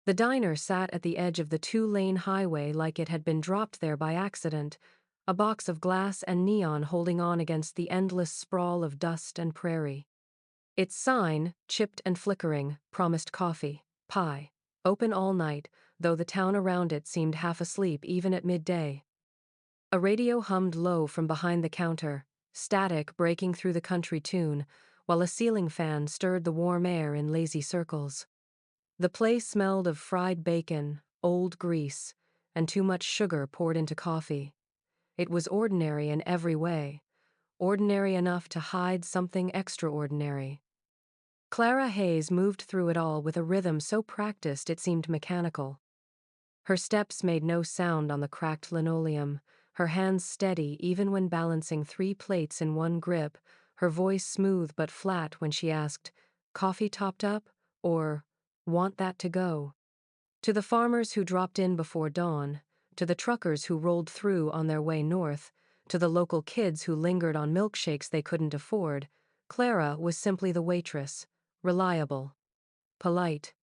The diner sat at the edge of the two-lane highway like it had been dropped there by accident, a box of glass and neon holding on against the endless sprawl of dust and prairie. Its sign, chipped and flickering, promised coffee, pie, open all night, though the town around it seemed half asleep even at midday. A radio hummed low from behind the counter, static breaking through the country tune, while a ceiling fan stirred the warm air in lazy circles. The place smelled of fried bacon, old grease, and too much sugar poured into coffee. It was ordinary in every way, ordinary enough to hide something extraordinary. Clara Hayes moved through it all with a rhythm so practiced it seemed mechanical. Her steps made no sound on the cracked linoleum, her hands steady even when balancing three plates in one grip, her voice smooth but flat when she asked, "Coffee topped up?" or "Want that to go?" To the farmers who dropped in before dawn, to the truckers who rolled through on their way north, to the local kids who lingered on milkshakes they couldn't afford, Clara was simply the waitress, reliable, polite,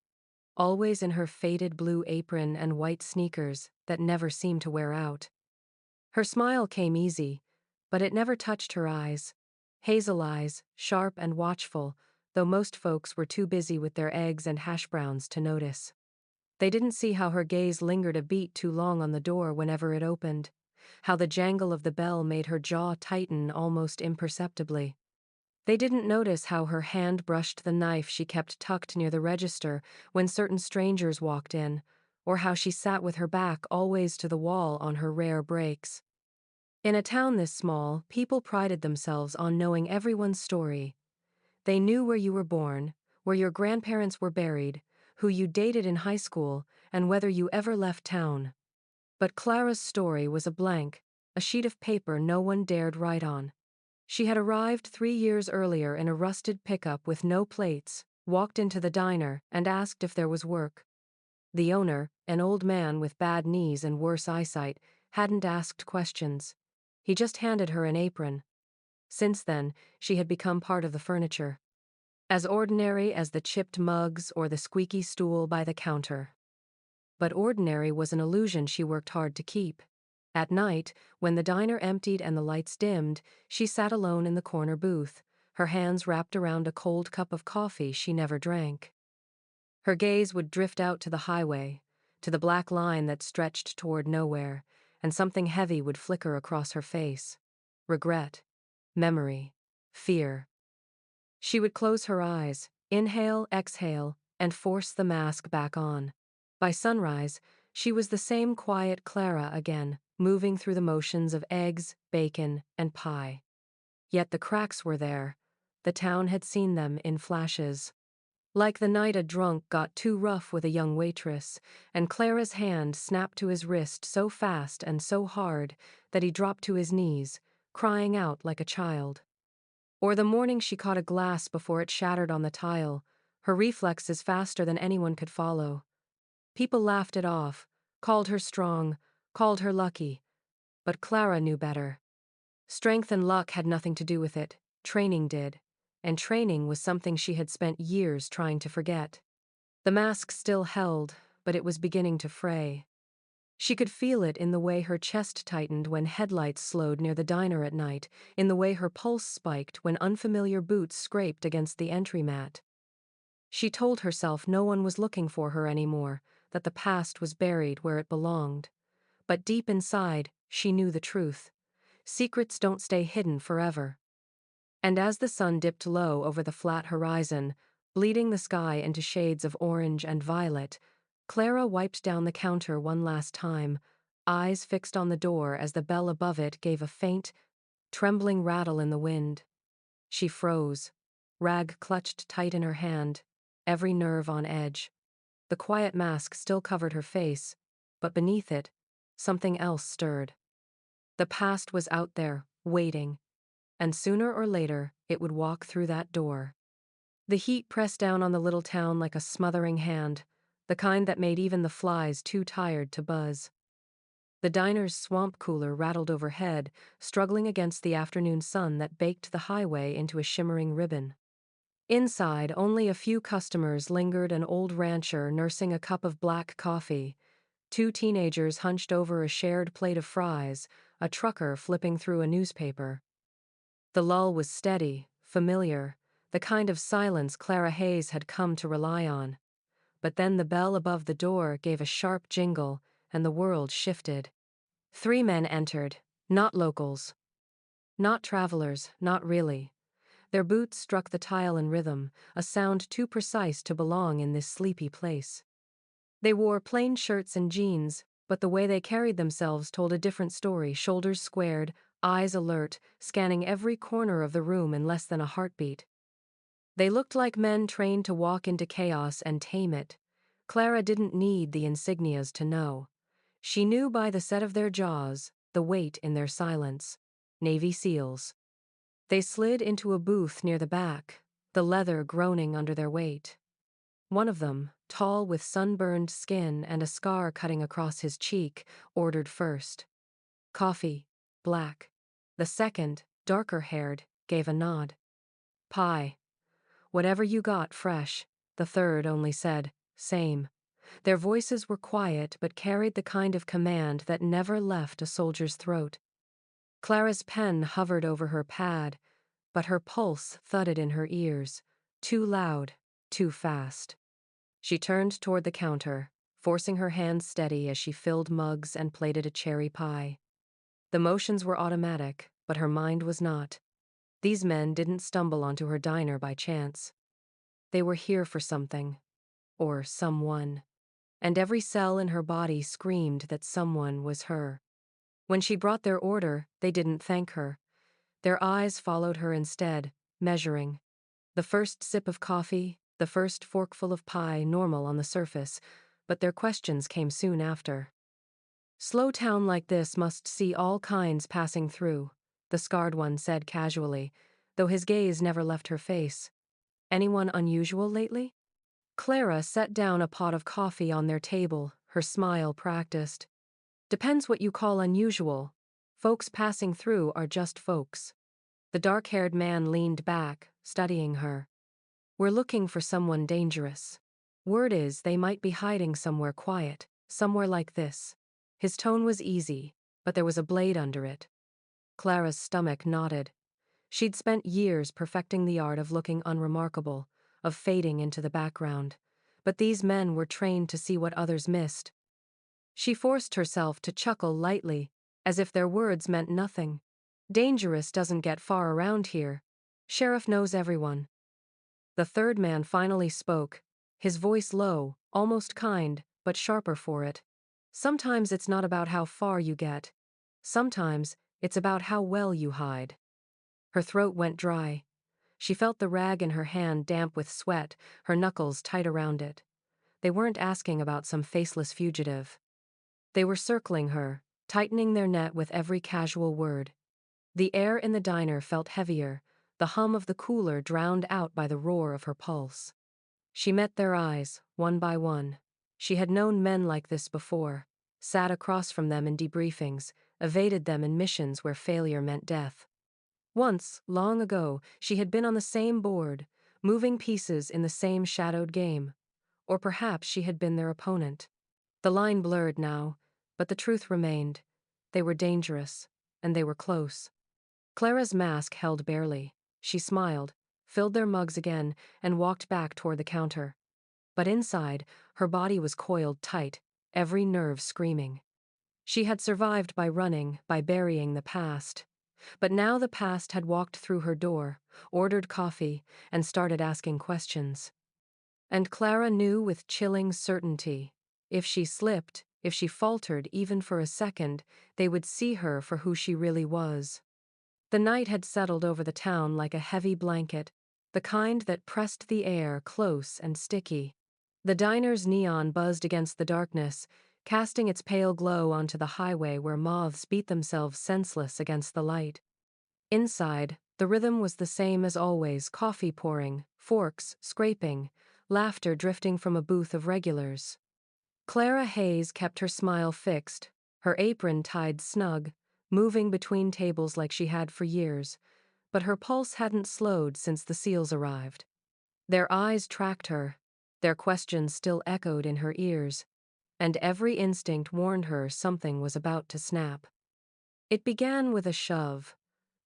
always in her faded blue apron and white sneakers that never seemed to wear out. Her smile came easy, but it never touched her eyes. Hazel eyes, sharp and watchful, though most folks were too busy with their eggs and hash browns to notice. They didn't see how her gaze lingered a beat too long on the door whenever it opened, how the jangle of the bell made her jaw tighten almost imperceptibly. They didn't notice how her hand brushed the knife she kept tucked near the register when certain strangers walked in, or how she sat with her back always to the wall on her rare breaks. In a town this small, people prided themselves on knowing everyone's story. They knew where you were born, where your grandparents were buried, who you dated in high school, and whether you ever left town. But Clara's story was a blank, a sheet of paper no one dared write on. She had arrived 3 years earlier in a rusted pickup with no plates, walked into the diner, and asked if there was work. The owner, an old man with bad knees and worse eyesight, hadn't asked questions. He just handed her an apron. Since then, she had become part of the furniture. As ordinary as the chipped mugs or the squeaky stool by the counter. But ordinary was an illusion she worked hard to keep. At night, when the diner emptied and the lights dimmed, she sat alone in the corner booth, her hands wrapped around a cold cup of coffee she never drank. Her gaze would drift out to the highway, to the black line that stretched toward nowhere, and something heavy would flicker across her face. Regret, memory, fear. She would close her eyes, inhale, exhale, and force the mask back on. By sunrise, she was the same quiet Clara again, moving through the motions of eggs, bacon, and pie. Yet the cracks were there. The town had seen them in flashes. Like the night a drunk got too rough with a young waitress, and Clara's hand snapped to his wrist so fast and so hard that he dropped to his knees, crying out like a child. Or the morning she caught a glass before it shattered on the tile, her reflexes faster than anyone could follow. People laughed it off, called her strong, called her lucky. But Clara knew better. Strength and luck had nothing to do with it, training did. And training was something she had spent years trying to forget. The mask still held, but it was beginning to fray. She could feel it in the way her chest tightened when headlights slowed near the diner at night, in the way her pulse spiked when unfamiliar boots scraped against the entry mat. She told herself no one was looking for her anymore, that the past was buried where it belonged. But deep inside, she knew the truth. Secrets don't stay hidden forever. And as the sun dipped low over the flat horizon, bleeding the sky into shades of orange and violet, Clara wiped down the counter one last time, eyes fixed on the door as the bell above it gave a faint, trembling rattle in the wind. She froze, rag clutched tight in her hand, every nerve on edge. The quiet mask still covered her face, but beneath it, something else stirred. The past was out there, waiting, and sooner or later it would walk through that door. The heat pressed down on the little town like a smothering hand, the kind that made even the flies too tired to buzz. The diner's swamp cooler rattled overhead, struggling against the afternoon sun that baked the highway into a shimmering ribbon. Inside, only a few customers lingered: an old rancher nursing a cup of black coffee, two teenagers hunched over a shared plate of fries, a trucker flipping through a newspaper. The lull was steady, familiar, the kind of silence Clara Hayes had come to rely on. But then the bell above the door gave a sharp jingle, and the world shifted. Three men entered, not locals, not travelers, not really. Their boots struck the tile in rhythm, a sound too precise to belong in this sleepy place. They wore plain shirts and jeans, but the way they carried themselves told a different story: shoulders squared, eyes alert, scanning every corner of the room in less than a heartbeat. They looked like men trained to walk into chaos and tame it. Clara didn't need the insignias to know. She knew by the set of their jaws, the weight in their silence. Navy SEALs. They slid into a booth near the back, the leather groaning under their weight. One of them, tall with sunburned skin and a scar cutting across his cheek, ordered first. Coffee, black. The second, darker-haired, gave a nod. Pie. Whatever you got, fresh. The third only said, same. Their voices were quiet but carried the kind of command that never left a soldier's throat. Clara's pen hovered over her pad, but her pulse thudded in her ears, too loud, too fast. She turned toward the counter, forcing her hands steady as she filled mugs and plated a cherry pie. The motions were automatic, but her mind was not. These men didn't stumble onto her diner by chance. They were here for something, or someone, and every cell in her body screamed that someone was her. When she brought their order, they didn't thank her. Their eyes followed her instead, measuring. The first sip of coffee, the first forkful of pie, normal on the surface, but their questions came soon after. Slow town like this must see all kinds passing through, the scarred one said casually, though his gaze never left her face. Anyone unusual lately? Clara set down a pot of coffee on their table, her smile practiced. Depends what you call unusual. Folks passing through are just folks. The dark-haired man leaned back, studying her. We're looking for someone dangerous. Word is they might be hiding somewhere quiet, somewhere like this. His tone was easy, but there was a blade under it. Clara's stomach knotted. She'd spent years perfecting the art of looking unremarkable, of fading into the background. But these men were trained to see what others missed. She forced herself to chuckle lightly, as if their words meant nothing. Dangerous doesn't get far around here. Sheriff knows everyone. The third man finally spoke, his voice low, almost kind, but sharper for it. Sometimes it's not about how far you get. Sometimes it's about how well you hide. Her throat went dry. She felt the rag in her hand damp with sweat, her knuckles tight around it. They weren't asking about some faceless fugitive. They were circling her, tightening their net with every casual word. The air in the diner felt heavier, the hum of the cooler drowned out by the roar of her pulse. She met their eyes, one by one. She had known men like this before, sat across from them in debriefings, evaded them in missions where failure meant death. Once, long ago, she had been on the same board, moving pieces in the same shadowed game. Or perhaps she had been their opponent. The line blurred now, but the truth remained. They were dangerous, and they were close. Clara's mask held barely. She smiled, filled their mugs again, and walked back toward the counter. But inside, her body was coiled tight, every nerve screaming. She had survived by running, by burying the past. But now the past had walked through her door, ordered coffee, and started asking questions. And Clara knew with chilling certainty, if she slipped, if she faltered even for a second, they would see her for who she really was. The night had settled over the town like a heavy blanket, the kind that pressed the air close and sticky. The diner's neon buzzed against the darkness, casting its pale glow onto the highway where moths beat themselves senseless against the light. Inside, the rhythm was the same as always: coffee pouring, forks scraping, laughter drifting from a booth of regulars. Clara Hayes kept her smile fixed, her apron tied snug, moving between tables like she had for years, but her pulse hadn't slowed since the SEALs arrived. Their eyes tracked her, their questions still echoed in her ears, and every instinct warned her something was about to snap. It began with a shove.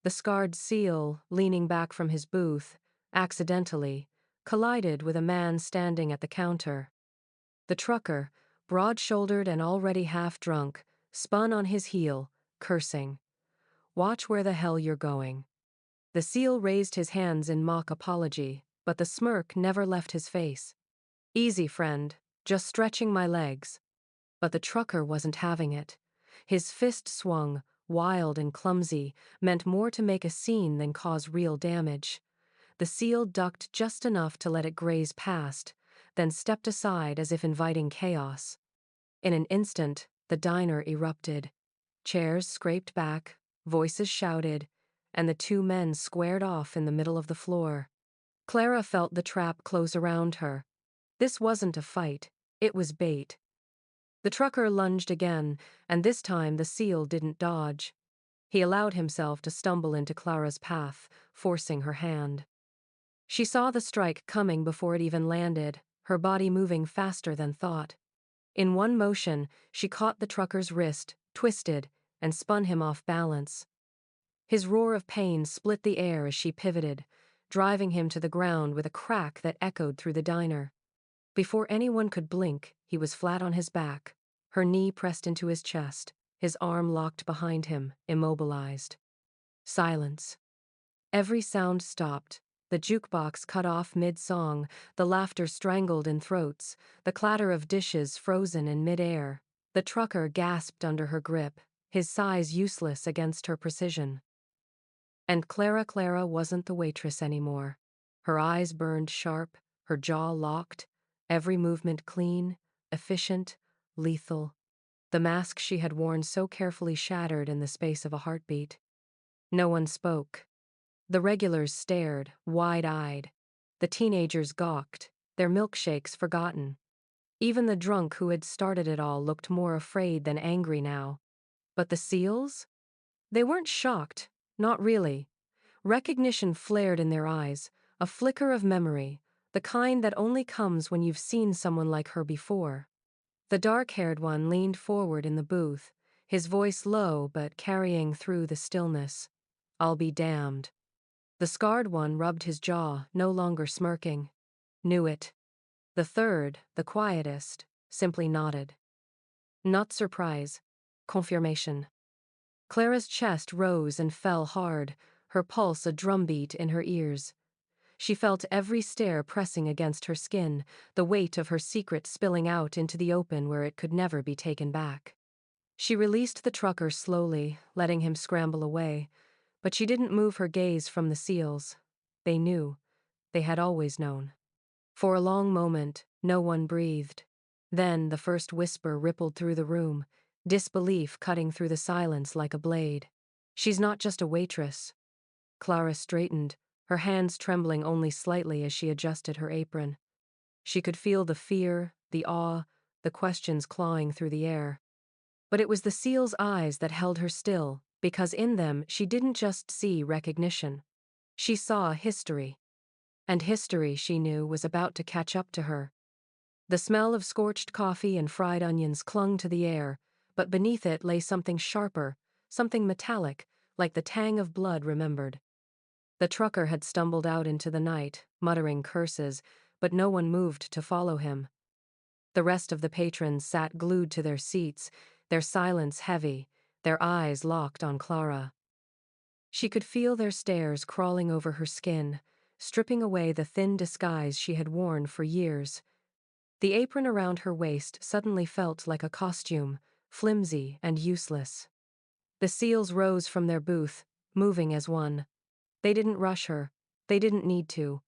The scarred seal, leaning back from his booth, accidentally, collided with a man standing at the counter. The trucker, broad-shouldered and already half-drunk, spun on his heel, cursing. "Watch where the hell you're going." The seal raised his hands in mock apology, but the smirk never left his face. "Easy, friend, just stretching my legs." But the trucker wasn't having it. His fist swung, wild and clumsy, meant more to make a scene than cause real damage. The seal ducked just enough to let it graze past, then stepped aside as if inviting chaos. In an instant, the diner erupted. Chairs scraped back, voices shouted, and the two men squared off in the middle of the floor. Clara felt the trap close around her. This wasn't a fight, it was bait. The trucker lunged again, and this time the seal didn't dodge. He allowed himself to stumble into Clara's path, forcing her hand. She saw the strike coming before it even landed, her body moving faster than thought. In one motion, she caught the trucker's wrist, twisted, and spun him off balance. His roar of pain split the air as she pivoted, driving him to the ground with a crack that echoed through the diner. Before anyone could blink, he was flat on his back, her knee pressed into his chest, his arm locked behind him, immobilized. Silence. Every sound stopped. The jukebox cut off mid-song, the laughter strangled in throats, the clatter of dishes frozen in mid-air. The trucker gasped under her grip, his size useless against her precision. And Clara wasn't the waitress anymore. Her eyes burned sharp, her jaw locked, every movement clean, efficient, lethal. The mask she had worn so carefully shattered in the space of a heartbeat. No one spoke. The regulars stared, wide-eyed. The teenagers gawked, their milkshakes forgotten. Even the drunk who had started it all looked more afraid than angry now. But the seals? They weren't shocked, not really. Recognition flared in their eyes, a flicker of memory, the kind that only comes when you've seen someone like her before. The dark-haired one leaned forward in the booth, his voice low but carrying through the stillness. "I'll be damned." The scarred one rubbed his jaw, no longer smirking. Knew it. The third, the quietest, simply nodded. Not surprise. Confirmation. Clara's chest rose and fell hard, her pulse a drumbeat in her ears. She felt every stare pressing against her skin, the weight of her secret spilling out into the open where it could never be taken back. She released the trucker slowly, letting him scramble away, but she didn't move her gaze from the seals. They knew. They had always known. For a long moment, no one breathed. Then the first whisper rippled through the room, disbelief cutting through the silence like a blade. "She's not just a waitress." Clara straightened, her hands trembling only slightly as she adjusted her apron. She could feel the fear, the awe, the questions clawing through the air. But it was the seal's eyes that held her still, because in them she didn't just see recognition. She saw history. And history, she knew, was about to catch up to her. The smell of scorched coffee and fried onions clung to the air, but beneath it lay something sharper, something metallic, like the tang of blood remembered. The trucker had stumbled out into the night, muttering curses, but no one moved to follow him. The rest of the patrons sat glued to their seats, their silence heavy, their eyes locked on Clara. She could feel their stares crawling over her skin, stripping away the thin disguise she had worn for years. The apron around her waist suddenly felt like a costume, flimsy and useless. The seals rose from their booth, moving as one. They didn't rush her. They didn't need to.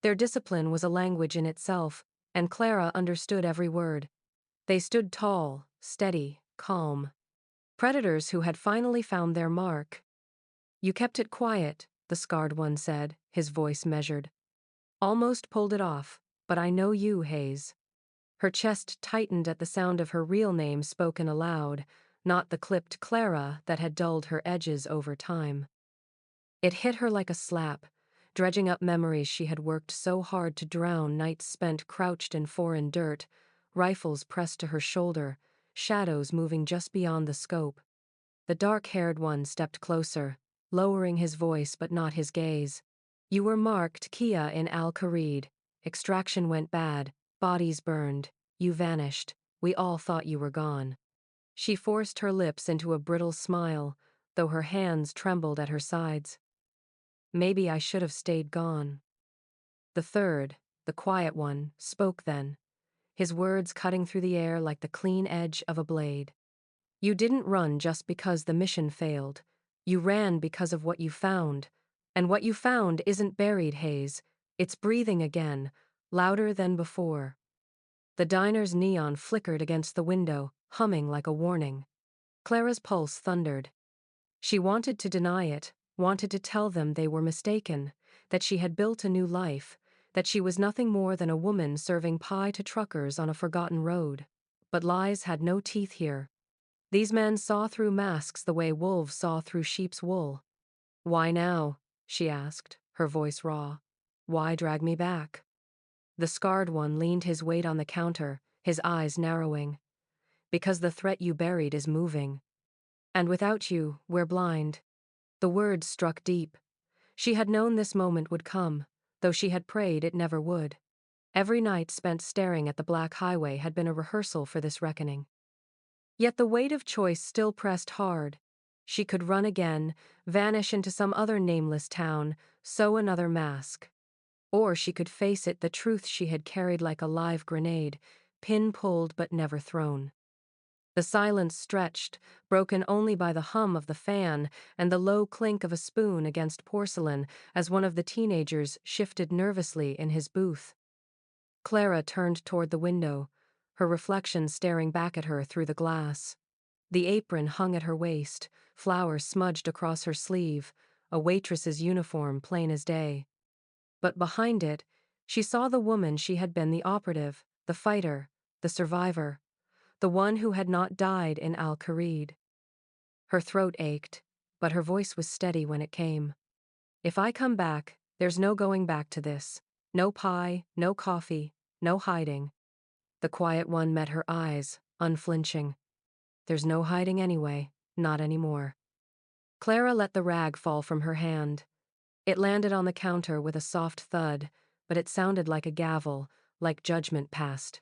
Their discipline was a language in itself, and Clara understood every word. They stood tall, steady, calm. Predators who had finally found their mark. "You kept it quiet," the scarred one said, his voice measured. "Almost pulled it off, but I know you, Hayes." Her chest tightened at the sound of her real name spoken aloud, not the clipped Clara that had dulled her edges over time. It hit her like a slap. dredging up memories she had worked so hard to drown, nights spent crouched in foreign dirt, rifles pressed to her shoulder, shadows moving just beyond the scope. The dark-haired one stepped closer, lowering his voice but not his gaze. You were marked Kia in Al-Kharid. Extraction went bad, bodies burned, you vanished, we all thought you were gone. She forced her lips into a brittle smile, though her hands trembled at her sides. Maybe I should have stayed gone. The third, the quiet one, spoke then, his words cutting through the air like the clean edge of a blade. You didn't run just because the mission failed. You ran because of what you found. And what you found isn't buried haze, it's breathing again, louder than before. The diner's neon flickered against the window, humming like a warning. Clara's pulse thundered. She wanted to deny it, wanted to tell them they were mistaken, that she had built a new life, that she was nothing more than a woman serving pie to truckers on a forgotten road. But lies had no teeth here. These men saw through masks the way wolves saw through sheep's wool. Why now? She asked, her voice raw. Why drag me back? The scarred one leaned his weight on the counter, his eyes narrowing. Because the threat you buried is moving. And without you, we're blind. The words struck deep. She had known this moment would come, though she had prayed it never would. Every night spent staring at the black highway had been a rehearsal for this reckoning. Yet the weight of choice still pressed hard. She could run again, vanish into some other nameless town, sew another mask. Or she could face it, the truth she had carried like a live grenade, pin-pulled but never thrown. The silence stretched, broken only by the hum of the fan and the low clink of a spoon against porcelain as one of the teenagers shifted nervously in his booth. Clara turned toward the window, her reflection staring back at her through the glass. The apron hung at her waist, flowers smudged across her sleeve, a waitress's uniform plain as day. But behind it, she saw the woman she had been, the operative, the fighter, the survivor, the one who had not died in Al-Kharid. Her throat ached, but her voice was steady when it came. If I come back, there's no going back to this. No pie, no coffee, no hiding. The quiet one met her eyes, unflinching. There's no hiding anyway, not anymore. Clara let the rag fall from her hand. It landed on the counter with a soft thud, but it sounded like a gavel, like judgment passed.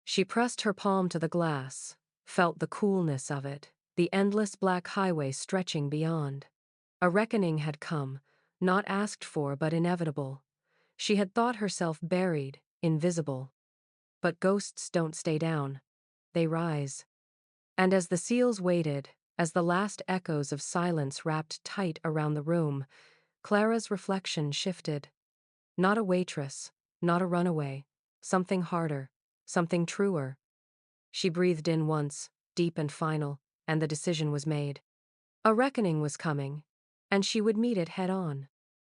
She pressed her palm to the glass, felt the coolness of it, the endless black highway stretching beyond. A reckoning had come, not asked for but inevitable. She had thought herself buried, invisible. But ghosts don't stay down. They rise. And as the seals waited, as the last echoes of silence wrapped tight around the room, Clara's reflection shifted. Not a waitress, not a runaway, something harder, something truer. She breathed in once, deep and final, and the decision was made. A reckoning was coming, and she would meet it head on.